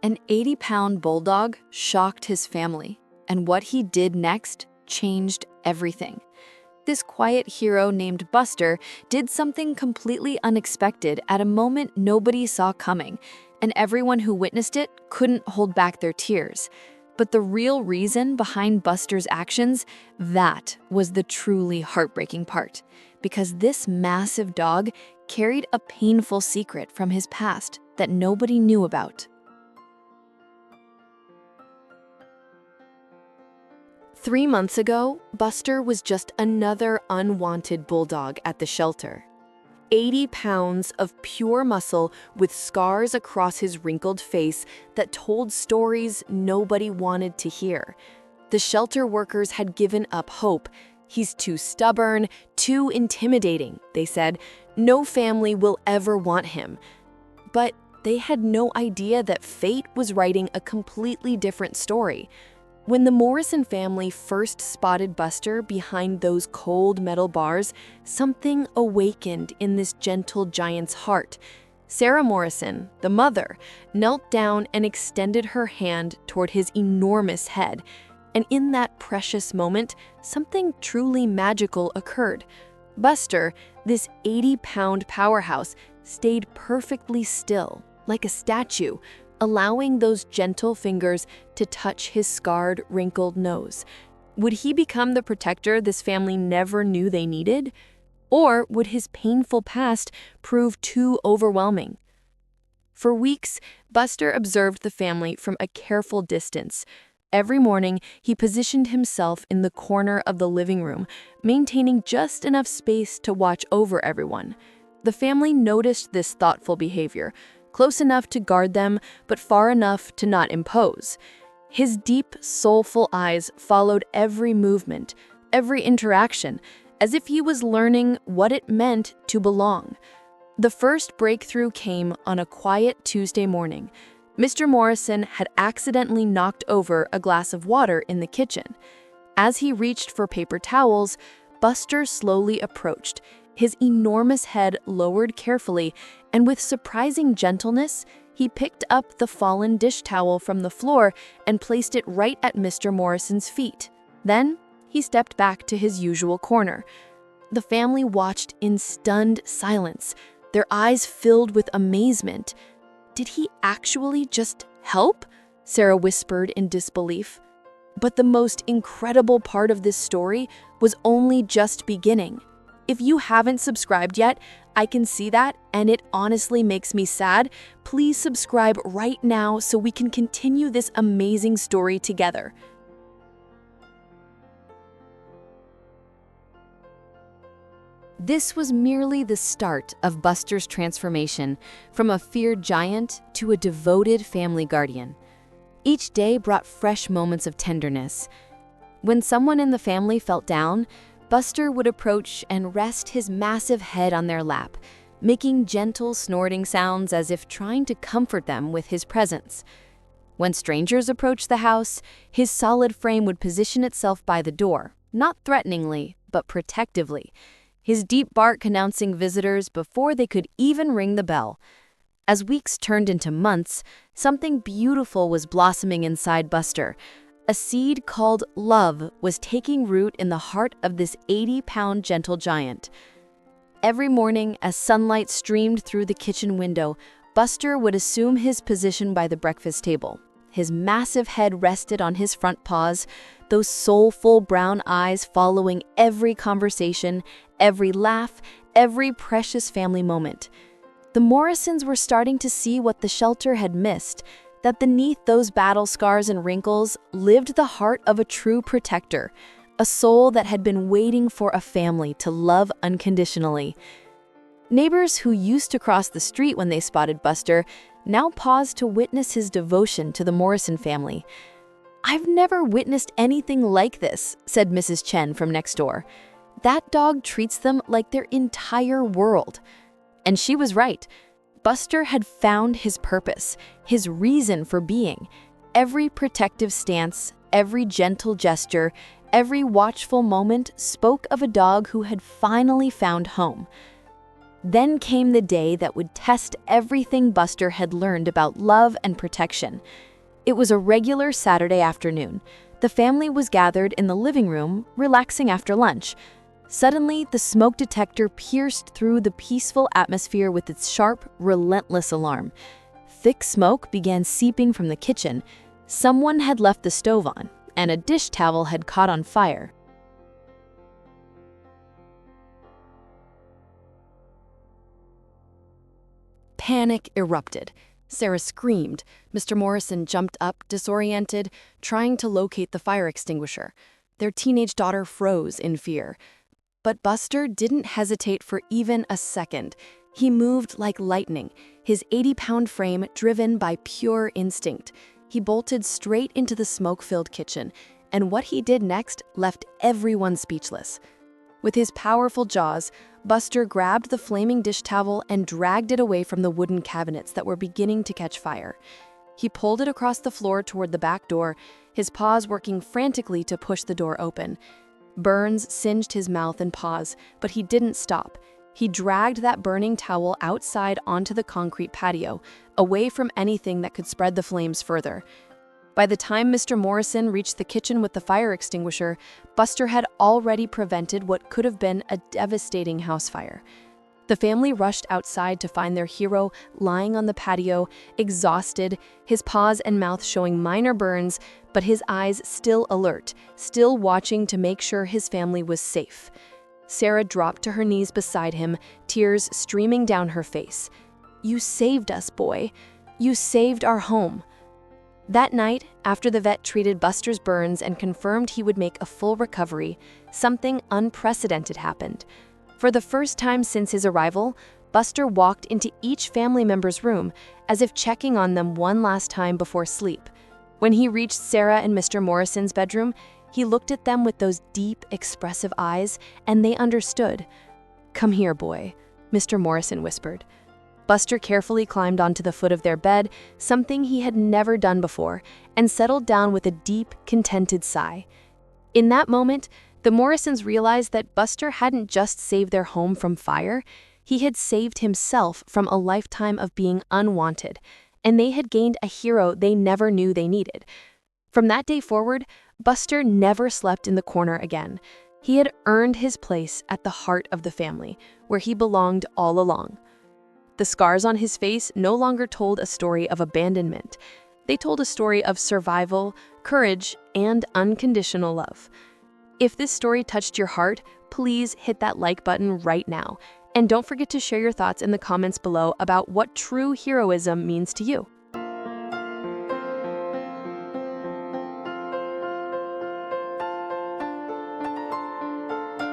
An 80-pound bulldog shocked his family, and what he did next changed everything. This quiet hero named Buster did something completely unexpected at a moment nobody saw coming, and everyone who witnessed it couldn't hold back their tears. But the real reason behind Buster's actions, that was the truly heartbreaking part, because this massive dog carried a painful secret from his past that nobody knew about. 3 months ago, Buster was just another unwanted bulldog at the shelter. 80 pounds of pure muscle with scars across his wrinkled face that told stories nobody wanted to hear. The shelter workers had given up hope. "He's too stubborn, too intimidating," they said. "No family will ever want him." But they had no idea that fate was writing a completely different story. When the Morrison family first spotted Buster behind those cold metal bars, something awakened in this gentle giant's heart. Sarah Morrison, the mother, knelt down and extended her hand toward his enormous head. And in that precious moment, something truly magical occurred. Buster, this 80-pound powerhouse, stayed perfectly still, like a statue, allowing those gentle fingers to touch his scarred, wrinkled nose. Would he become the protector this family never knew they needed? Or would his painful past prove too overwhelming? For weeks, Buster observed the family from a careful distance. Every morning, he positioned himself in the corner of the living room, maintaining just enough space to watch over everyone. The family noticed this thoughtful behavior, close enough to guard them, but far enough to not impose. His deep, soulful eyes followed every movement, every interaction, as if he was learning what it meant to belong. The first breakthrough came on a quiet Tuesday morning. Mr. Morrison had accidentally knocked over a glass of water in the kitchen. As he reached for paper towels, Buster slowly approached, his enormous head lowered carefully, and with surprising gentleness, he picked up the fallen dish towel from the floor and placed it right at Mr. Morrison's feet. Then, he stepped back to his usual corner. The family watched in stunned silence, their eyes filled with amazement. "Did he actually just help?" Sarah whispered in disbelief. But the most incredible part of this story was only just beginning. If you haven't subscribed yet, I can see that, and it honestly makes me sad. Please subscribe right now so we can continue this amazing story together. This was merely the start of Buster's transformation from a feared giant to a devoted family guardian. Each day brought fresh moments of tenderness. When someone in the family felt down, Buster would approach and rest his massive head on their lap, making gentle snorting sounds as if trying to comfort them with his presence. When strangers approached the house, his solid frame would position itself by the door, not threateningly, but protectively, his deep bark announcing visitors before they could even ring the bell. As weeks turned into months, something beautiful was blossoming inside Buster. A seed called love was taking root in the heart of this 80-pound gentle giant. Every morning, as sunlight streamed through the kitchen window, Buster would assume his position by the breakfast table. His massive head rested on his front paws, those soulful brown eyes following every conversation, every laugh, every precious family moment. The Morrisons were starting to see what the shelter had missed, that beneath those battle scars and wrinkles lived the heart of a true protector, a soul that had been waiting for a family to love unconditionally. Neighbors who used to cross the street when they spotted Buster now paused to witness his devotion to the Morrison family. "I've never witnessed anything like this," said Mrs. Chen from next door. "That dog treats them like their entire world." And she was right. Buster had found his purpose, his reason for being. Every protective stance, every gentle gesture, every watchful moment spoke of a dog who had finally found home. Then came the day that would test everything Buster had learned about love and protection. It was a regular Saturday afternoon. The family was gathered in the living room, relaxing after lunch. Suddenly, the smoke detector pierced through the peaceful atmosphere with its sharp, relentless alarm. Thick smoke began seeping from the kitchen. Someone had left the stove on, and a dish towel had caught on fire. Panic erupted. Sarah screamed. Mr. Morrison jumped up, disoriented, trying to locate the fire extinguisher. Their teenage daughter froze in fear. But Buster didn't hesitate for even a second. He moved like lightning, his 80-pound frame driven by pure instinct. He bolted straight into the smoke-filled kitchen, and what he did next left everyone speechless. With his powerful jaws, Buster grabbed the flaming dish towel and dragged it away from the wooden cabinets that were beginning to catch fire. He pulled it across the floor toward the back door, his paws working frantically to push the door open. Burns singed his mouth and paws, but he didn't stop. He dragged that burning towel outside onto the concrete patio, away from anything that could spread the flames further. By the time Mr. Morrison reached the kitchen with the fire extinguisher, Buster had already prevented what could have been a devastating house fire. The family rushed outside to find their hero lying on the patio, exhausted, his paws and mouth showing minor burns, but his eyes still alert, still watching to make sure his family was safe. Sarah dropped to her knees beside him, tears streaming down her face. "You saved us, boy. You saved our home." That night, after the vet treated Buster's burns and confirmed he would make a full recovery, something unprecedented happened. For the first time since his arrival, Buster walked into each family member's room, as if checking on them one last time before sleep. When he reached Sarah and Mr. Morrison's bedroom, he looked at them with those deep, expressive eyes, and they understood. "Come here, boy," Mr. Morrison whispered. Buster carefully climbed onto the foot of their bed, something he had never done before, and settled down with a deep, contented sigh. In that moment, the Morrisons realized that Buster hadn't just saved their home from fire, he had saved himself from a lifetime of being unwanted, and they had gained a hero they never knew they needed. From that day forward, Buster never slept in the corner again. He had earned his place at the heart of the family, where he belonged all along. The scars on his face no longer told a story of abandonment. They told a story of survival, courage, and unconditional love. If this story touched your heart, please hit that like button right now. And don't forget to share your thoughts in the comments below about what true heroism means to you.